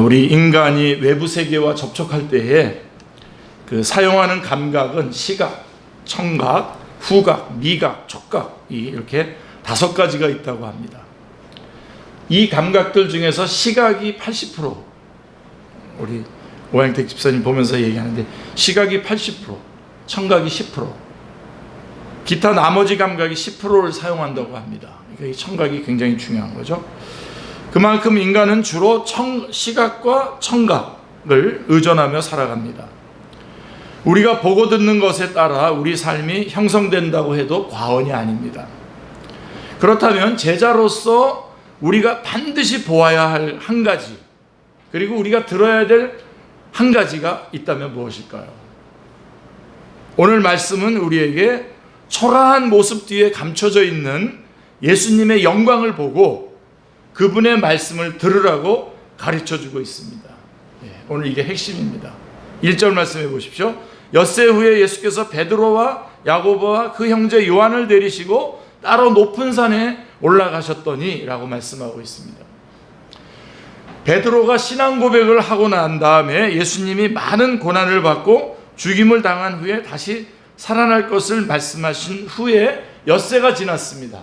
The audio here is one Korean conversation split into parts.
우리 인간이 외부 세계와 접촉할 때에 그 사용하는 감각은 시각, 청각, 후각, 미각, 촉각, 이렇게 5가지가 있다고 합니다. 이 감각들 중에서 시각이 80%, 우리 오양택 집사님 보면서 얘기하는데 시각이 80%, 청각이 10%, 기타 나머지 감각이 10%를 사용한다고 합니다. 그러니까 이 청각이 굉장히 중요한 거죠. 그만큼 인간은 주로 시각과 청각을 의존하며 살아갑니다. 우리가 보고 듣는 것에 따라 우리 삶이 형성된다고 해도 과언이 아닙니다. 그렇다면 제자로서 우리가 반드시 보아야 할 한 가지, 그리고 우리가 들어야 될 한 가지가 있다면 무엇일까요? 오늘 말씀은 우리에게 초라한 모습 뒤에 감춰져 있는 예수님의 영광을 보고 그분의 말씀을 들으라고 가르쳐주고 있습니다. 오늘 이게 핵심입니다. 1절 말씀해 보십시오. 엿새 후에 예수께서 베드로와 야고보와 그 형제 요한을 데리시고 따로 높은 산에 올라가셨더니 라고 말씀하고 있습니다. 베드로가 신앙 고백을 하고 난 다음에 예수님이 많은 고난을 받고 죽임을 당한 후에 다시 살아날 것을 말씀하신 후에 엿새가 지났습니다.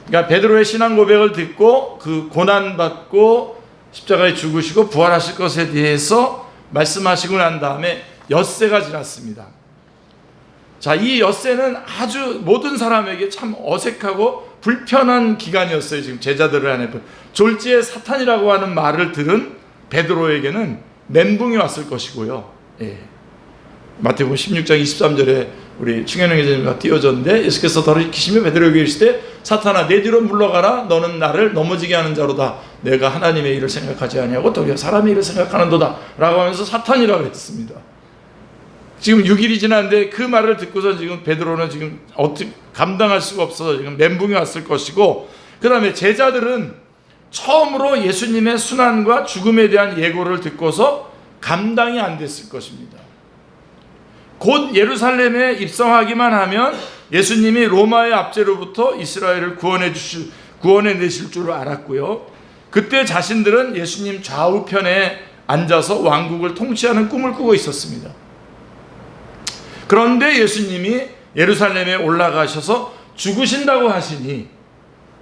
그러니까 베드로의 신앙 고백을 듣고 그 고난받고 십자가에 죽으시고 부활하실 것에 대해서 말씀하시고 난 다음에 엿새가 지났습니다. 자, 이 엿새는 아주 모든 사람에게 참 어색하고 불편한 기간이었어요. 지금 제자들을 안에 졸지에 사탄이라고 하는 말을 들은 베드로에게는 멘붕이 왔을 것이고요. 마태복음 16장 23절에 우리 충현영 기자님과 띄워졌는데 예수께서 돌이키시며 베드로에게 이르시되 사탄아 내 뒤로 물러가라 너는 나를 넘어지게 하는 자로다 내가 하나님의 일을 생각하지 아니하고 도리어 사람의 일을 생각하는도다 라고 하면서 사탄이라고 했습니다. 지금 6일이 지났는데 그 말을 듣고서 지금 베드로는 지금 어떻게 감당할 수가 없어서 지금 멘붕이 왔을 것이고, 그 다음에 제자들은 처음으로 예수님의 순환과 죽음에 대한 예고를 듣고서 감당이 안 됐을 것입니다. 곧 예루살렘에 입성하기만 하면 예수님이 로마의 압제로부터 이스라엘을 구원해내실 줄 알았고요. 그때 자신들은 예수님 좌우편에 앉아서 왕국을 통치하는 꿈을 꾸고 있었습니다. 그런데 예수님이 예루살렘에 올라가셔서 죽으신다고 하시니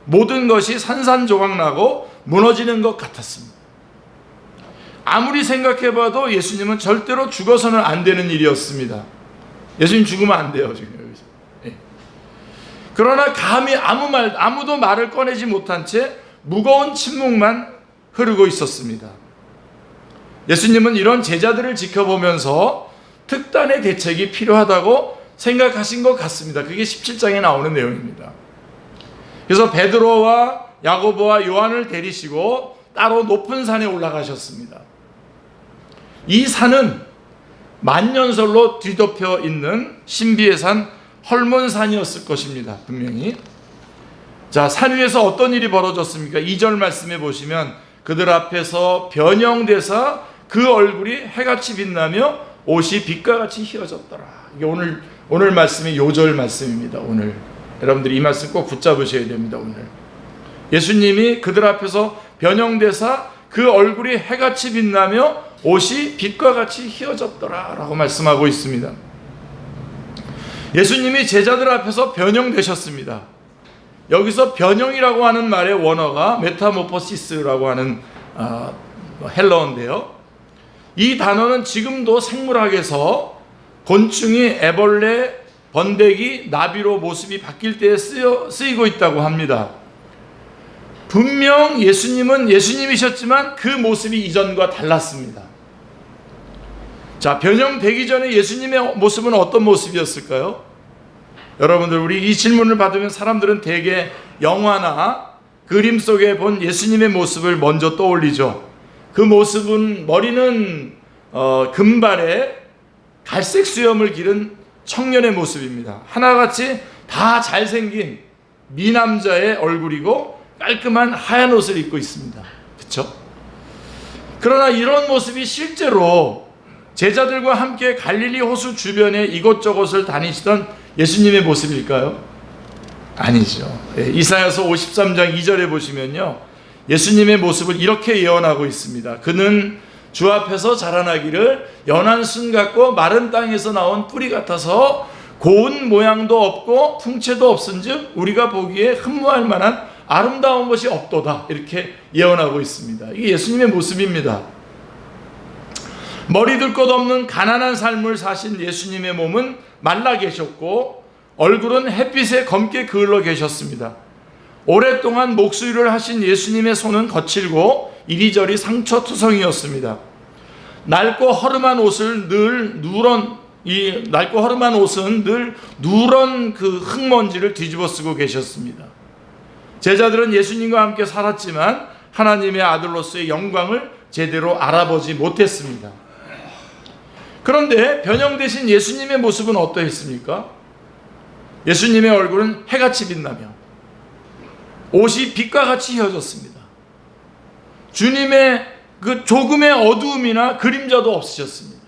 모든 것이 산산조각나고 무너지는 것 같았습니다. 아무리 생각해봐도 예수님은 절대로 죽어서는 안 되는 일이었습니다. 예수님 죽으면 안 돼요, 지금 여기서. 그러나 감히 아무도 말을 꺼내지 못한 채 무거운 침묵만 흐르고 있었습니다. 예수님은 이런 제자들을 지켜보면서 특단의 대책이 필요하다고 생각하신 것 같습니다. 그게 17장에 나오는 내용입니다. 그래서 베드로와 야고보와 요한을 데리시고 따로 높은 산에 올라가셨습니다. 이 산은 만년설로 뒤덮여 있는 신비의 산 헐몬산이었을 것입니다. 분명히. 자, 산 위에서 어떤 일이 벌어졌습니까? 2절 말씀해 보시면 그들 앞에서 변형되사 그 얼굴이 해같이 빛나며 옷이 빛과 같이 휘어졌더라. 이게 오늘 말씀이 요절 말씀입니다. 오늘 여러분들이 이 말씀 꼭 붙잡으셔야 됩니다. 오늘 예수님이 그들 앞에서 변형되사 그 얼굴이 해같이 빛나며 옷이 빛과 같이 휘어졌더라 라고 말씀하고 있습니다. 예수님이 제자들 앞에서 변형되셨습니다. 여기서 변형이라고 하는 말의 원어가 메타모포시스라고 하는 헬러어인데요. 이 단어는 지금도 생물학에서 곤충이 애벌레, 번데기, 나비로 모습이 바뀔 때에 쓰이고 있다고 합니다. 분명 예수님은 예수님이셨지만 그 모습이 이전과 달랐습니다. 자, 변형되기 전에 예수님의 모습은 어떤 모습이었을까요? 여러분들, 우리 이 질문을 받으면 사람들은 대개 영화나 그림 속에 본 예수님의 모습을 먼저 떠올리죠. 그 모습은 머리는 금발에 갈색 수염을 기른 청년의 모습입니다. 하나같이 다 잘생긴 미남자의 얼굴이고 깔끔한 하얀 옷을 입고 있습니다. 그렇죠? 그러나 이런 모습이 실제로 제자들과 함께 갈릴리 호수 주변에 이곳저곳을 다니시던 예수님의 모습일까요? 아니죠. 이사야서 53장 2절에 보시면요, 예수님의 모습을 이렇게 예언하고 있습니다. 그는 주 앞에서 자라나기를 연한 순 같고 마른 땅에서 나온 뿌리 같아서 고운 모양도 없고 풍채도 없은즉 우리가 보기에 흠모할 만한 아름다운 것이 없도다. 이렇게 예언하고 있습니다. 이게 예수님의 모습입니다. 머리둘 것 없는 가난한 삶을 사신 예수님의 몸은 말라 계셨고 얼굴은 햇빛에 검게 그을러 계셨습니다. 오랫동안 목수일을 하신 예수님의 손은 거칠고 이리저리 상처투성이었습니다. 낡고 허름한 옷은 늘 누런 그 흙먼지를 뒤집어 쓰고 계셨습니다. 제자들은 예수님과 함께 살았지만 하나님의 아들로서의 영광을 제대로 알아보지 못했습니다. 그런데 변형되신 예수님의 모습은 어떠했습니까? 예수님의 얼굴은 해같이 빛나며 옷이 빛과 같이 휘어졌습니다. 주님의 그 조금의 어두움이나 그림자도 없으셨습니다.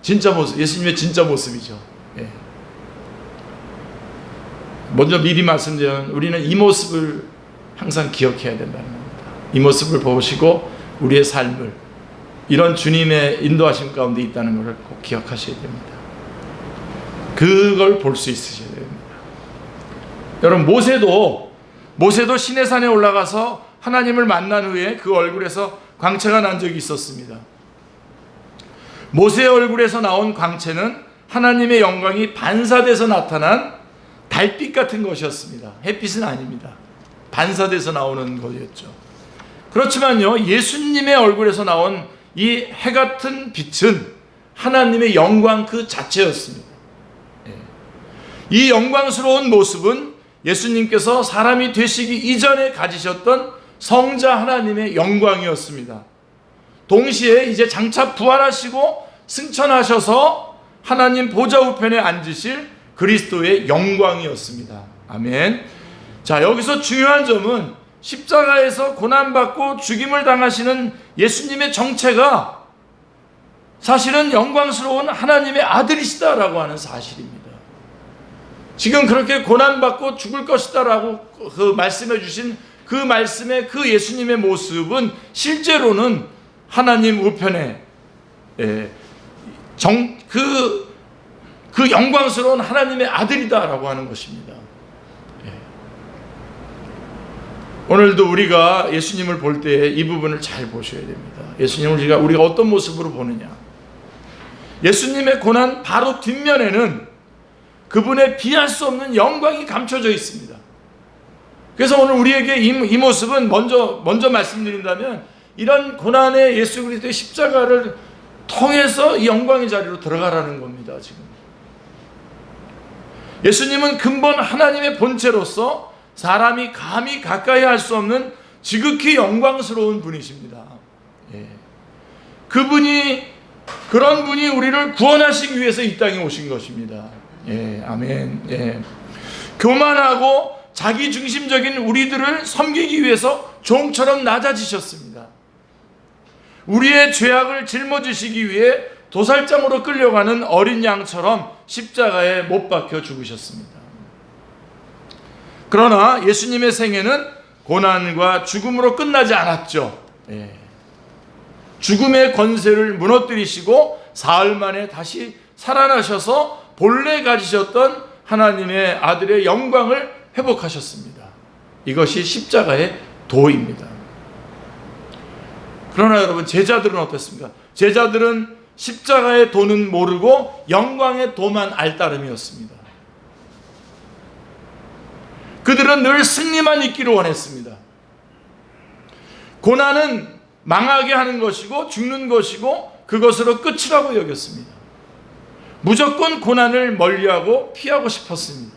진짜 모습, 예수님의 진짜 모습이죠. 예. 먼저 미리 말씀드리면 우리는 이 모습을 항상 기억해야 된다는 겁니다. 이 모습을 보시고 우리의 삶을 이런 주님의 인도하심 가운데 있다는 것을 꼭 기억하셔야 됩니다. 그걸 볼 수 있으셔야 됩니다. 여러분, 모세도 시내산에 올라가서 하나님을 만난 후에 그 얼굴에서 광채가 난 적이 있었습니다. 모세의 얼굴에서 나온 광채는 하나님의 영광이 반사돼서 나타난 달빛 같은 것이었습니다. 햇빛은 아닙니다. 반사돼서 나오는 것이었죠. 그렇지만요, 예수님의 얼굴에서 나온 이 해 같은 빛은 하나님의 영광 그 자체였습니다. 이 영광스러운 모습은 예수님께서 사람이 되시기 이전에 가지셨던 성자 하나님의 영광이었습니다. 동시에 이제 장차 부활하시고 승천하셔서 하나님 보좌 우편에 앉으실 그리스도의 영광이었습니다. 아멘. 자, 여기서 중요한 점은 십자가에서 고난받고 죽임을 당하시는 예수님의 정체가 사실은 영광스러운 하나님의 아들이시다라고 하는 사실입니다. 지금 그렇게 고난받고 죽을 것이다라고 그 말씀해 주신 그 말씀의 그 예수님의 모습은 실제로는 하나님 우편에 그 영광스러운 하나님의 아들이다라고 하는 것입니다. 오늘도 우리가 예수님을 볼 때 이 부분을 잘 보셔야 됩니다. 예수님을 우리가 어떤 모습으로 보느냐. 예수님의 고난 바로 뒷면에는 그분의 비할 수 없는 영광이 감춰져 있습니다. 그래서 오늘 우리에게 이 모습은 먼저 말씀드린다면 이런 고난의 예수 그리스도의 십자가를 통해서 이 영광의 자리로 들어가라는 겁니다. 지금 예수님은 근본 하나님의 본체로서 사람이 감히 가까이 할 수 없는 지극히 영광스러운 분이십니다. 그런 분이 우리를 구원하시기 위해서 이 땅에 오신 것입니다. 아멘. 교만하고 자기중심적인 우리들을 섬기기 위해서 종처럼 낮아지셨습니다. 우리의 죄악을 짊어지시기 위해 도살장으로 끌려가는 어린 양처럼 십자가에 못 박혀 죽으셨습니다. 그러나 예수님의 생애는 고난과 죽음으로 끝나지 않았죠. 죽음의 권세를 무너뜨리시고 사흘 만에 다시 살아나셔서 본래 가지셨던 하나님의 아들의 영광을 회복하셨습니다. 이것이 십자가의 도입니다. 그러나 여러분, 제자들은 어떻습니까? 제자들은 십자가의 도는 모르고 영광의 도만 알 따름이었습니다. 그들은 늘 승리만 있기를 원했습니다. 고난은 망하게 하는 것이고 죽는 것이고 그것으로 끝이라고 여겼습니다. 무조건 고난을 멀리하고 피하고 싶었습니다.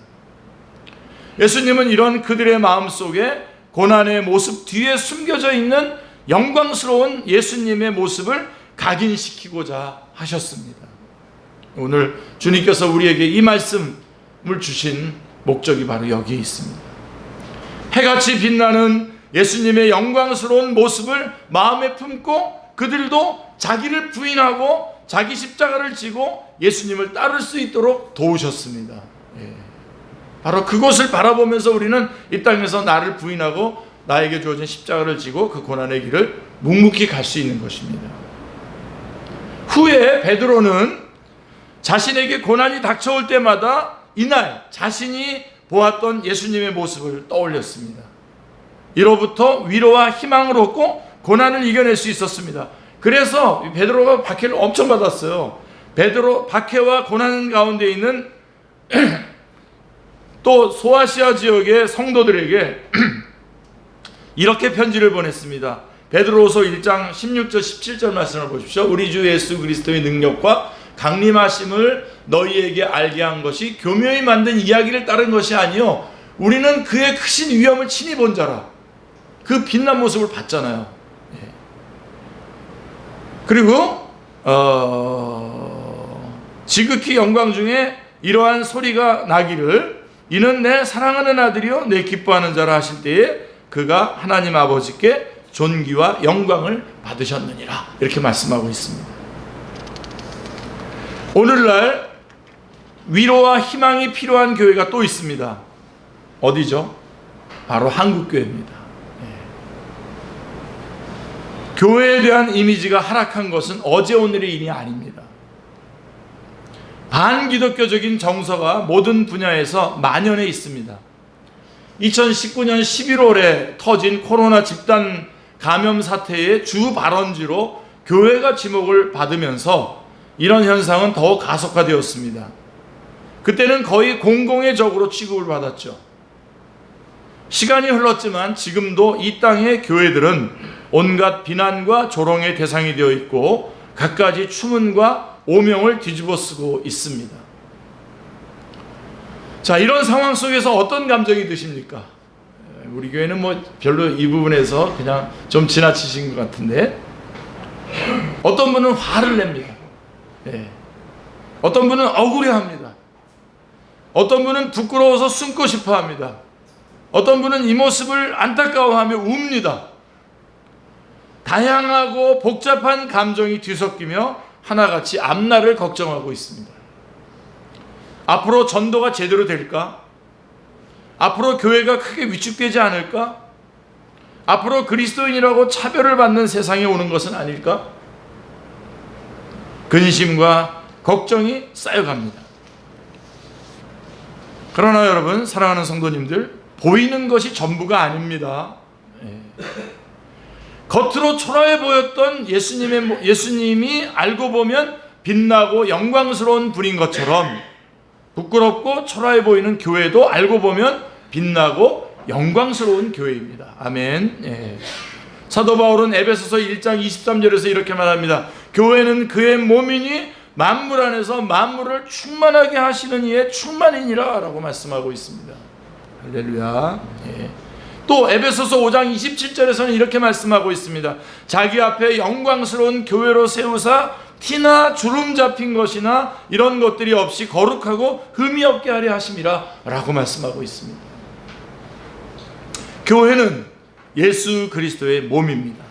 예수님은 이런 그들의 마음속에 고난의 모습 뒤에 숨겨져 있는 영광스러운 예수님의 모습을 각인시키고자 하셨습니다. 오늘 주님께서 우리에게 이 말씀을 주신 목적이 바로 여기에 있습니다. 해같이 빛나는 예수님의 영광스러운 모습을 마음에 품고 그들도 자기를 부인하고 자기 십자가를 지고 예수님을 따를 수 있도록 도우셨습니다. 바로 그곳을 바라보면서 우리는 이 땅에서 나를 부인하고 나에게 주어진 십자가를 지고 그 고난의 길을 묵묵히 갈 수 있는 것입니다. 후에 베드로는 자신에게 고난이 닥쳐올 때마다 이날 자신이 보았던 예수님의 모습을 떠올렸습니다. 이로부터 위로와 희망을 얻고 고난을 이겨낼 수 있었습니다. 그래서 베드로가 박해를 엄청 받았어요. 베드로 박해와 고난 가운데 있는 또 소아시아 지역의 성도들에게 이렇게 편지를 보냈습니다. 베드로후서 1장 16절 17절 말씀을 보십시오. 우리 주 예수 그리스도의 능력과 강림하심을 너희에게 알게 한 것이 교묘히 만든 이야기를 따른 것이 아니요 우리는 그의 크신 위엄을 친히 본 자라. 그 빛난 모습을 봤잖아요. 그리고 지극히 영광 중에 이러한 소리가 나기를 이는 내 사랑하는 아들이요 내 기뻐하는 자라 하실 때에 그가 하나님 아버지께 존귀와 영광을 받으셨느니라. 이렇게 말씀하고 있습니다. 오늘날 위로와 희망이 필요한 교회가 또 있습니다. 어디죠? 바로 한국교회입니다. 교회에 대한 이미지가 하락한 것은 어제 오늘의 일이 아닙니다. 반기독교적인 정서가 모든 분야에서 만연해 있습니다. 2019년 11월에 터진 코로나 집단 감염 사태의 주 발원지로 교회가 지목을 받으면서 이런 현상은 더욱 가속화되었습니다. 그때는 거의 공공의 적으로 취급을 받았죠. 시간이 흘렀지만 지금도 이 땅의 교회들은 온갖 비난과 조롱의 대상이 되어 있고 갖가지 추문과 오명을 뒤집어쓰고 있습니다. 자, 이런 상황 속에서 어떤 감정이 드십니까? 우리 교회는 별로 이 부분에서 그냥 좀 지나치신 것 같은데 어떤 분은 화를 냅니다. 어떤 분은 억울해합니다. 어떤 분은 부끄러워서 숨고 싶어 합니다. 어떤 분은 이 모습을 안타까워하며 웁니다. 다양하고 복잡한 감정이 뒤섞이며 하나같이 앞날을 걱정하고 있습니다. 앞으로 전도가 제대로 될까? 앞으로 교회가 크게 위축되지 않을까? 앞으로 그리스도인이라고 차별을 받는 세상이 오는 것은 아닐까? 근심과 걱정이 쌓여갑니다. 그러나 여러분, 사랑하는 성도님들, 보이는 것이 전부가 아닙니다. 겉으로 초라해 보였던 예수님이 알고 보면 빛나고 영광스러운 분인 것처럼 부끄럽고 초라해 보이는 교회도 알고 보면 빛나고 영광스러운 교회입니다. 아멘. 사도 바울은 에베소서 1장 23절에서 이렇게 말합니다. 교회는 그의 몸이니 만물 안에서 만물을 충만하게 하시는 이의 충만이니라 라고 말씀하고 있습니다. 할렐루야. 또 에베소서 5장 27절에서는 이렇게 말씀하고 있습니다. 자기 앞에 영광스러운 교회로 세우사 티나 주름 잡힌 것이나 이런 것들이 없이 거룩하고 흠이 없게 하려 하심이라 라고 말씀하고 있습니다. 교회는 예수 그리스도의 몸입니다.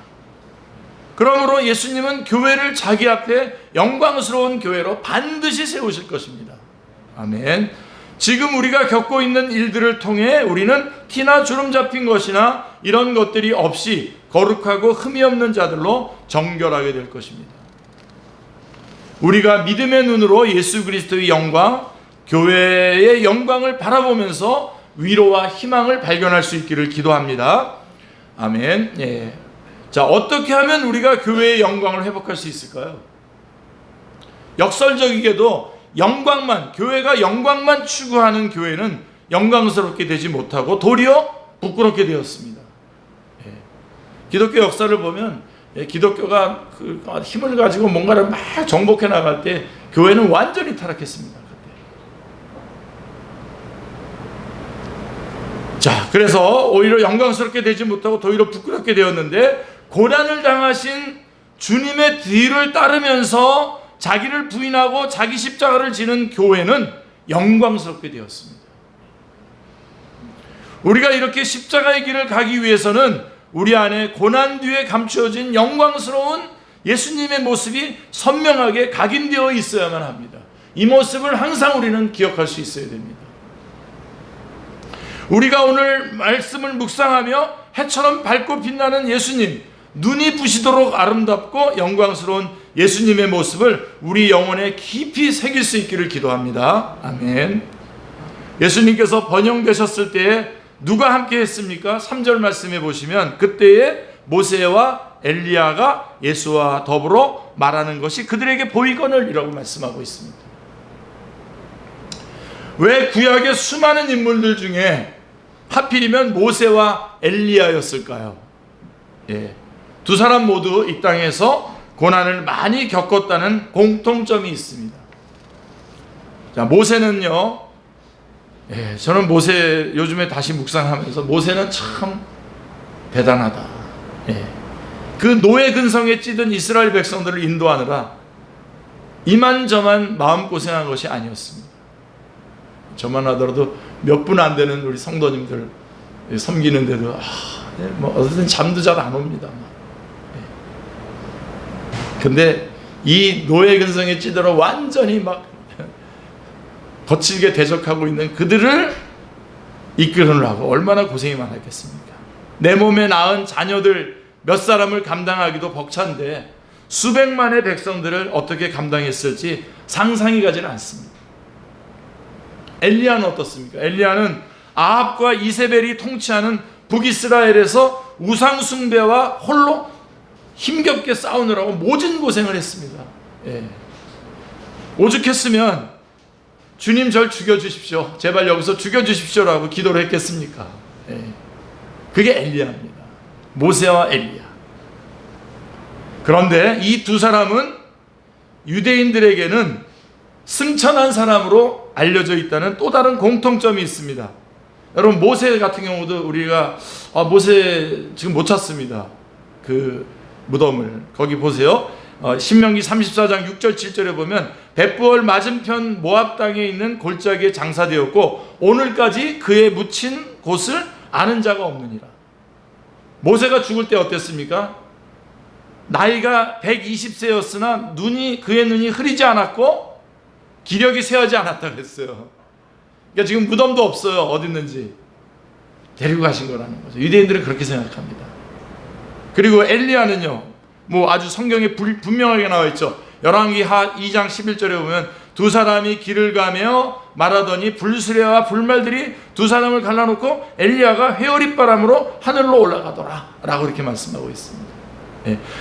그러므로 예수님은 교회를 자기 앞에 영광스러운 교회로 반드시 세우실 것입니다. 아멘. 지금 우리가 겪고 있는 일들을 통해 우리는 티나 주름 잡힌 것이나 이런 것들이 없이 거룩하고 흠이 없는 자들로 정결하게 될 것입니다. 우리가 믿음의 눈으로 예수 그리스도의 영광, 교회의 영광을 바라보면서 위로와 희망을 발견할 수 있기를 기도합니다. 아멘. 자, 어떻게 하면 우리가 교회의 영광을 회복할 수 있을까요? 역설적이게도 교회가 영광만 추구하는 교회는 영광스럽게 되지 못하고 도리어 부끄럽게 되었습니다. 기독교 역사를 보면 기독교가 힘을 가지고 뭔가를 막 정복해 나갈 때 교회는 완전히 타락했습니다. 자, 그래서 오히려 영광스럽게 되지 못하고 도리어 부끄럽게 되었는데 고난을 당하신 주님의 뒤를 따르면서 자기를 부인하고 자기 십자가를 지는 교회는 영광스럽게 되었습니다. 우리가 이렇게 십자가의 길을 가기 위해서는 우리 안에 고난 뒤에 감추어진 영광스러운 예수님의 모습이 선명하게 각인되어 있어야만 합니다. 이 모습을 항상 우리는 기억할 수 있어야 됩니다. 우리가 오늘 말씀을 묵상하며 해처럼 밝고 빛나는 예수님, 눈이 부시도록 아름답고 영광스러운 예수님의 모습을 우리 영혼에 깊이 새길 수 있기를 기도합니다. 아멘. 예수님께서 번영되셨을 때에 누가 함께 했습니까? 3절 말씀해 보시면 그때에 모세와 엘리야가 예수와 더불어 말하는 것이 그들에게 보이거늘이라고 말씀하고 있습니다. 왜 구약의 수많은 인물들 중에 하필이면 모세와 엘리야였을까요? 두 사람 모두 이 땅에서 고난을 많이 겪었다는 공통점이 있습니다. 자, 모세는요, 저는 모세 요즘에 다시 묵상하면서 모세는 참 대단하다. 그 노예 근성에 찌든 이스라엘 백성들을 인도하느라 이만저만 마음고생한 것이 아니었습니다. 저만 하더라도 몇 분 안 되는 우리 성도님들 섬기는데도 어쨌든 잠도 잘 안 옵니다. 근데 이 노예 근성에 찌들어 완전히 막 거칠게 대적하고 있는 그들을 이끌으려고 얼마나 고생이 많았겠습니까? 내 몸에 낳은 자녀들 몇 사람을 감당하기도 벅찬데 수백만의 백성들을 어떻게 감당했을지 상상이 가지는 않습니다. 엘리야는 어떻습니까? 엘리야는 아합과 이세벨이 통치하는 북이스라엘에서 우상숭배와 홀로 힘겹게 싸우느라고 모진 고생을 했습니다. 오죽했으면 주님 절 죽여주십시오, 제발 여기서 죽여주십시오라고 기도를 했겠습니까? 그게 엘리야입니다. 모세와 엘리야. 그런데 이 두 사람은 유대인들에게는 승천한 사람으로 알려져 있다는 또 다른 공통점이 있습니다. 여러분, 모세 같은 경우도 우리가 모세 지금 못 찾습니다. 그 무덤을 거기 보세요. 신명기 34장 6절 7절에 보면 벳부얼 맞은편 모압 땅에 있는 골짜기에 장사되었고 오늘까지 그의 묻힌 곳을 아는 자가 없느니라. 모세가 죽을 때 어땠습니까? 나이가 120세였으나 그의 눈이 흐리지 않았고 기력이 쇠하지 않았다고 했어요. 그러니까 지금 무덤도 없어요. 어디 있는지 데리고 가신 거라는 거죠. 유대인들은 그렇게 생각합니다. 그리고 엘리야는요, 아주 성경에 분명하게 나와 있죠. 열왕기 2장 11절에 보면 두 사람이 길을 가며 말하더니 불수레와 불말들이 두 사람을 갈라놓고 엘리야가 회오릿바람으로 하늘로 올라가더라 라고 이렇게 말씀하고 있습니다.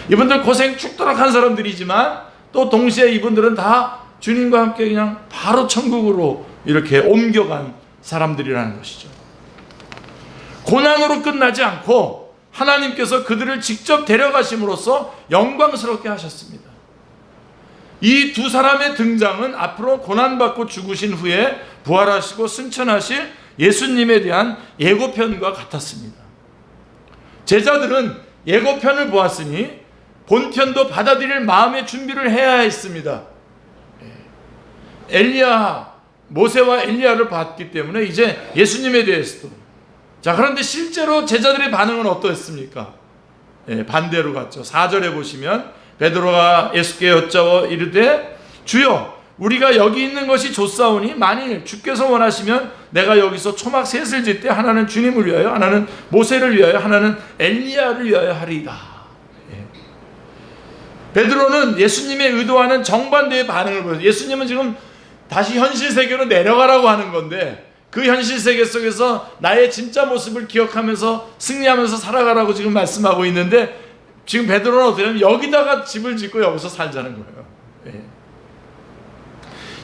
이분들 고생 죽도록 한 사람들이지만 또 동시에 이분들은 다 주님과 함께 그냥 바로 천국으로 이렇게 옮겨간 사람들이라는 것이죠. 고난으로 끝나지 않고 하나님께서 그들을 직접 데려가심으로써 영광스럽게 하셨습니다. 이 두 사람의 등장은 앞으로 고난받고 죽으신 후에 부활하시고 승천하실 예수님에 대한 예고편과 같았습니다. 제자들은 예고편을 보았으니 본편도 받아들일 마음의 준비를 해야 했습니다. 모세와 엘리야를 봤기 때문에 이제 예수님에 대해서도. 자, 그런데 실제로 제자들의 반응은 어떠했습니까? 반대로 갔죠. 4절에 보시면 베드로가 예수께 여짜워 이르되 주여, 우리가 여기 있는 것이 좋사오니 만일 주께서 원하시면 내가 여기서 초막 셋을 짓되 하나는 주님을 위하여, 하나는 모세를 위하여, 하나는 엘리야를 위하여 하리이다. 베드로는 예수님의 의도와는 정반대의 반응을 보여요. 예수님은 지금 다시 현실 세계로 내려가라고 하는 건데 그 현실 세계 속에서 나의 진짜 모습을 기억하면서 승리하면서 살아가라고 지금 말씀하고 있는데, 지금 베드로는 어떻게 하면 여기다가 집을 짓고 여기서 살자는 거예요.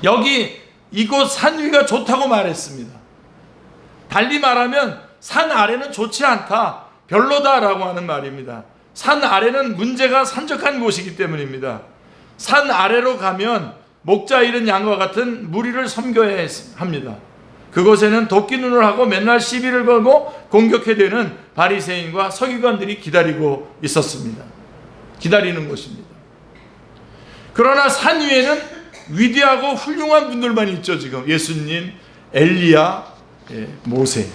여기 이곳 산 위가 좋다고 말했습니다. 달리 말하면 산 아래는 좋지 않다, 별로다라고 하는 말입니다. 산 아래는 문제가 산적한 곳이기 때문입니다. 산 아래로 가면 목자 잃은 양과 같은 무리를 섬겨야 합니다. 그곳에는 도끼눈을 하고 맨날 시비를 걸고 공격해대는 바리새인과 서기관들이 기다리고 있었습니다. 기다리는 곳입니다. 그러나 산 위에는 위대하고 훌륭한 분들만 있죠. 지금 예수님, 엘리야, 모세.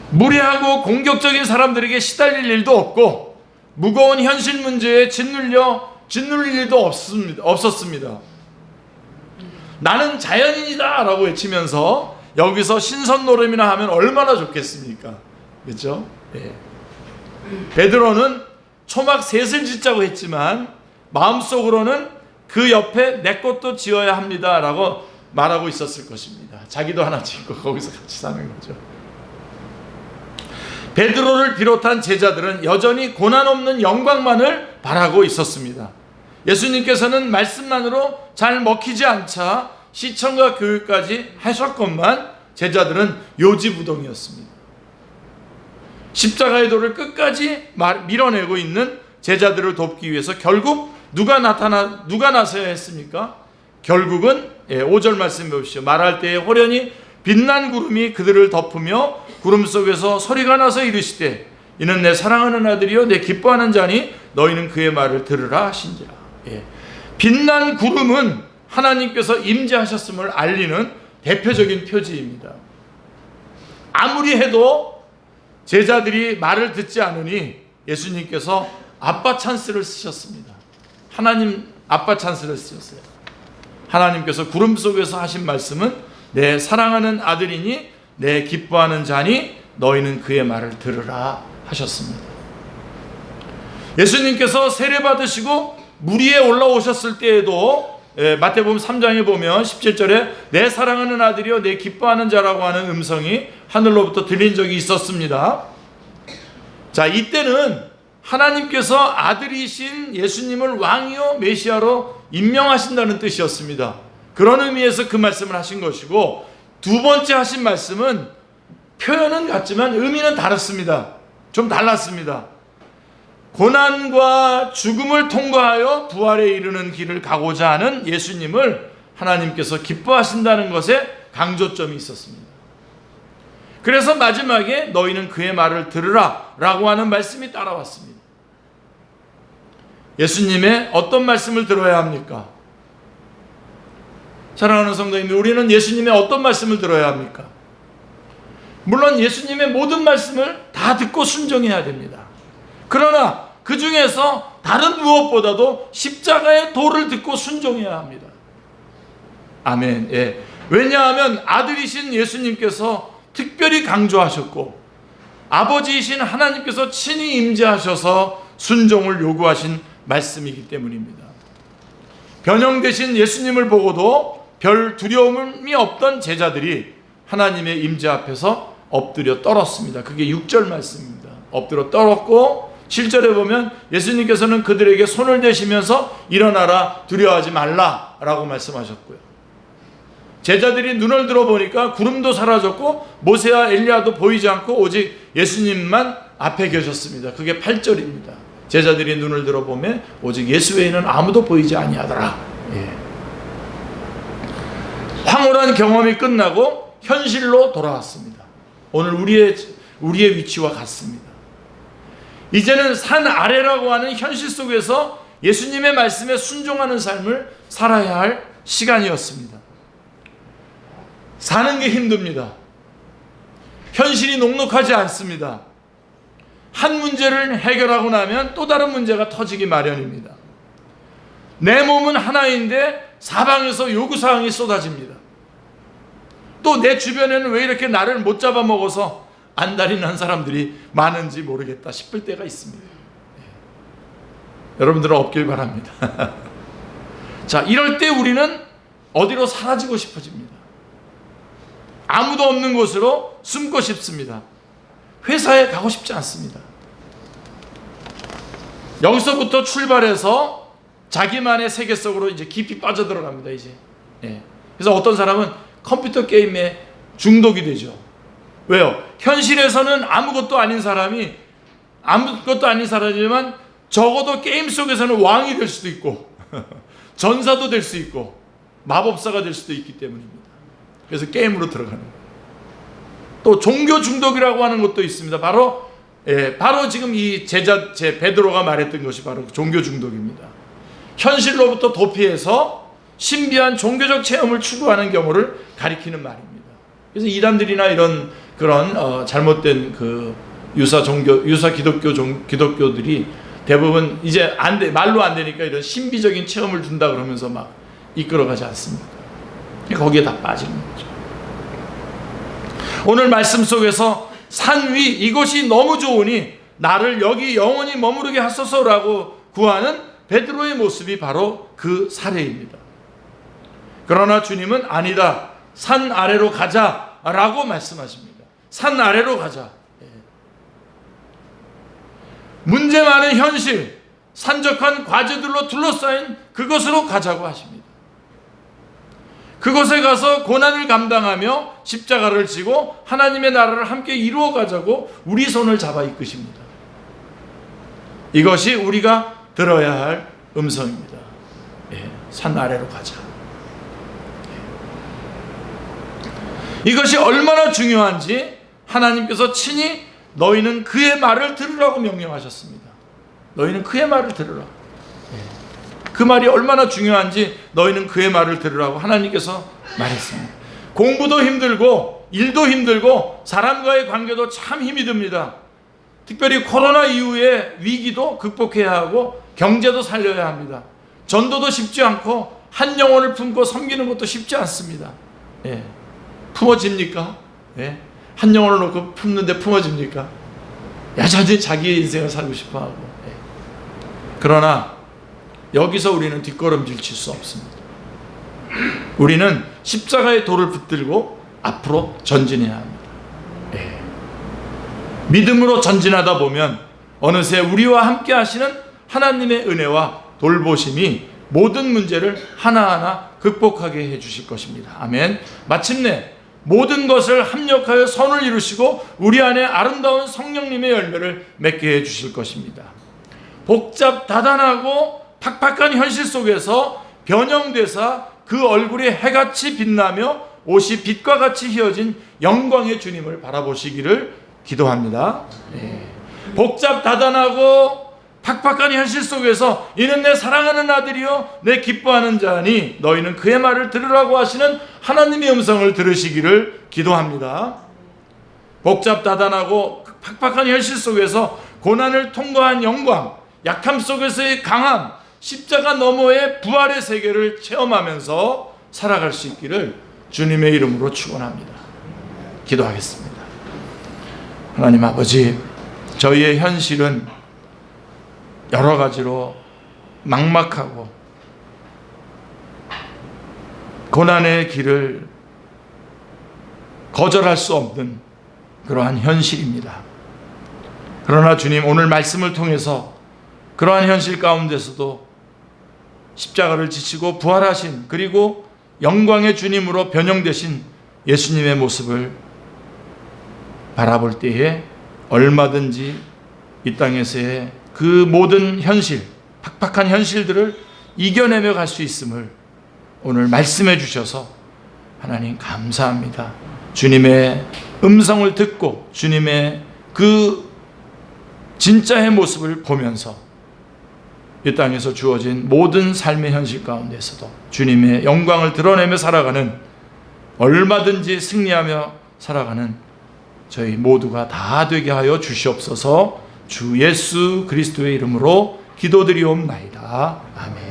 무례하고 공격적인 사람들에게 시달릴 일도 없고 무거운 현실 문제에 짓눌릴 일도 없었습니다. 나는 자연인이다 라고 외치면서 여기서 신선 노름이나 하면 얼마나 좋겠습니까? 그렇죠? 예. 베드로는 초막 셋을 짓자고 했지만 마음속으로는 그 옆에 내 것도 지어야 합니다 라고 말하고 있었을 것입니다. 자기도 하나 짓고 거기서 같이 사는 거죠. 베드로를 비롯한 제자들은 여전히 고난 없는 영광만을 바라고 있었습니다. 예수님께서는 말씀만으로 잘 먹히지 않자 시청과 교육까지 하셨건만 제자들은 요지부동이었습니다. 십자가의 도를 끝까지 밀어내고 있는 제자들을 돕기 위해서 결국 누가 나서야 했습니까? 결국은 5절 말씀 보십시오. 말할 때에 호련히 빛난 구름이 그들을 덮으며 구름 속에서 소리가 나서 이르시되 이는 내 사랑하는 아들이요 내 기뻐하는 자니 너희는 그의 말을 들으라 하신지라. 빛난 구름은 하나님께서 임재하셨음을 알리는 대표적인 표지입니다. 아무리 해도 제자들이 말을 듣지 않으니 예수님께서 아빠 찬스를 쓰셨습니다. 하나님 아빠 찬스를 쓰셨어요. 하나님께서 구름 속에서 하신 말씀은 내 사랑하는 아들이니 내 기뻐하는 자니 너희는 그의 말을 들으라 하셨습니다. 예수님께서 세례 받으시고 물 위에 올라오셨을 때에도 마태복음 3장에 보면 17절에 내 사랑하는 아들이요 내 기뻐하는 자라고 하는 음성이 하늘로부터 들린 적이 있었습니다. 자, 이때는 하나님께서 아들이신 예수님을 왕이요 메시아로 임명하신다는 뜻이었습니다. 그런 의미에서 그 말씀을 하신 것이고, 두 번째 하신 말씀은 표현은 같지만 의미는 다릅니다. 좀 달랐습니다. 고난과 죽음을 통과하여 부활에 이르는 길을 가고자 하는 예수님을 하나님께서 기뻐하신다는 것에 강조점이 있었습니다. 그래서 마지막에 너희는 그의 말을 들으라 라고 하는 말씀이 따라왔습니다. 예수님의 어떤 말씀을 들어야 합니까? 사랑하는 성도님들, 우리는 예수님의 어떤 말씀을 들어야 합니까? 물론 예수님의 모든 말씀을 다 듣고 순종해야 됩니다. 그러나 그 중에서 다른 무엇보다도 십자가의 도를 듣고 순종해야 합니다. 아멘. 예. 왜냐하면 아들이신 예수님께서 특별히 강조하셨고 아버지이신 하나님께서 친히 임재하셔서 순종을 요구하신 말씀이기 때문입니다. 변형되신 예수님을 보고도 별 두려움이 없던 제자들이 하나님의 임재 앞에서 엎드려 떨었습니다. 그게 6절 말씀입니다. 엎드려 떨었고 7절에 보면 예수님께서는 그들에게 손을 대시면서 일어나라 두려워하지 말라라고 말씀하셨고요. 제자들이 눈을 들어보니까 구름도 사라졌고 모세와 엘리야도 보이지 않고 오직 예수님만 앞에 계셨습니다. 그게 8절입니다. 제자들이 눈을 들어보면 오직 예수 외에는 아무도 보이지 아니하더라. 황홀한 경험이 끝나고 현실로 돌아왔습니다. 오늘 우리의 위치와 같습니다. 이제는 산 아래라고 하는 현실 속에서 예수님의 말씀에 순종하는 삶을 살아야 할 시간이었습니다. 사는 게 힘듭니다. 현실이 녹록하지 않습니다. 한 문제를 해결하고 나면 또 다른 문제가 터지기 마련입니다. 내 몸은 하나인데 사방에서 요구사항이 쏟아집니다. 또 내 주변에는 왜 이렇게 나를 못 잡아먹어서 안달이 난 사람들이 많은지 모르겠다 싶을 때가 있습니다. 여러분들은 없길 바랍니다. 자, 이럴 때 우리는 어디로 사라지고 싶어집니다. 아무도 없는 곳으로 숨고 싶습니다. 회사에 가고 싶지 않습니다. 여기서부터 출발해서 자기만의 세계 속으로 이제 깊이 빠져들어갑니다. 이제. 그래서 어떤 사람은 컴퓨터 게임에 중독이 되죠. 왜요? 현실에서는 아무것도 아닌 사람이지만 적어도 게임 속에서는 왕이 될 수도 있고 전사도 될 수 있고 마법사가 될 수도 있기 때문입니다. 그래서 게임으로 들어가는 거예요. 또 종교 중독이라고 하는 것도 있습니다. 바로 지금 이 베드로가 말했던 것이 바로 종교 중독입니다. 현실로부터 도피해서 신비한 종교적 체험을 추구하는 경우를 가리키는 말입니다. 그래서 이단들이나 이런 그런 잘못된 그 유사 기독교들이 대부분 이제 말로 안 되니까 이런 신비적인 체험을 준다 그러면서 막 이끌어가지 않습니까? 거기에 다 빠지는 거죠. 오늘 말씀 속에서 산 위 이곳이 너무 좋으니 나를 여기 영원히 머무르게 하소서라고 구하는 베드로의 모습이 바로 그 사례입니다. 그러나 주님은 아니다, 산 아래로 가자라고 말씀하십니다. 산 아래로 가자. 문제 많은 현실, 산적한 과제들로 둘러싸인 그곳으로 가자고 하십니다. 그곳에 가서 고난을 감당하며 십자가를 지고 하나님의 나라를 함께 이루어 가자고 우리 손을 잡아 이끄십니다. 이것이 우리가 들어야 할 음성입니다. 산 아래로 가자. 이것이 얼마나 중요한지 하나님께서 친히 너희는 그의 말을 들으라고 명령하셨습니다. 너희는 그의 말을 들으라. 그 말이 얼마나 중요한지 너희는 그의 말을 들으라고 하나님께서 말했습니다. 공부도 힘들고 일도 힘들고 사람과의 관계도 참 힘이 듭니다. 특별히 코로나 이후의 위기도 극복해야 하고 경제도 살려야 합니다. 전도도 쉽지 않고 한 영혼을 품고 섬기는 것도 쉽지 않습니다. 품어집니까? 한 영혼을 놓고 품는데 품어집니까? 여전히 자기의 인생을 살고 싶어하고. 그러나 여기서 우리는 뒷걸음질 칠 수 없습니다. 우리는 십자가의 돌을 붙들고 앞으로 전진해야 합니다. 믿음으로 전진하다 보면 어느새 우리와 함께 하시는 하나님의 은혜와 돌보심이 모든 문제를 하나하나 극복하게 해주실 것입니다. 아멘. 마침내 모든 것을 합력하여 선을 이루시고 우리 안에 아름다운 성령님의 열매를 맺게 해주실 것입니다. 복잡 다단하고 팍팍한 현실 속에서 변형되사 그 얼굴이 해같이 빛나며 옷이 빛과 같이 휘어진 영광의 주님을 바라보시기를 기도합니다. 복잡 다단하고 팍팍한 현실 속에서 이는 내 사랑하는 아들이요 내 기뻐하는 자니 너희는 그의 말을 들으라고 하시는 하나님의 음성을 들으시기를 기도합니다. 복잡 다단하고 팍팍한 현실 속에서 고난을 통과한 영광, 약함 속에서의 강함, 십자가 너머의 부활의 세계를 체험하면서 살아갈 수 있기를 주님의 이름으로 축원합니다. 기도하겠습니다. 하나님 아버지, 저희의 현실은 여러 가지로 막막하고 고난의 길을 거절할 수 없는 그러한 현실입니다. 그러나 주님, 오늘 말씀을 통해서 그러한 현실 가운데서도 십자가를 지시고 부활하신 그리고 영광의 주님으로 변형되신 예수님의 모습을 바라볼 때에 얼마든지 이 땅에서의 그 모든 현실, 팍팍한 현실들을 이겨내며 갈 수 있음을 오늘 말씀해 주셔서 하나님 감사합니다. 주님의 음성을 듣고 주님의 그 진짜의 모습을 보면서 이 땅에서 주어진 모든 삶의 현실 가운데서도 주님의 영광을 드러내며 살아가는, 얼마든지 승리하며 살아가는 저희 모두가 다 되게 하여 주시옵소서. 주 예수 그리스도의 이름으로 기도드리옵나이다. 아멘.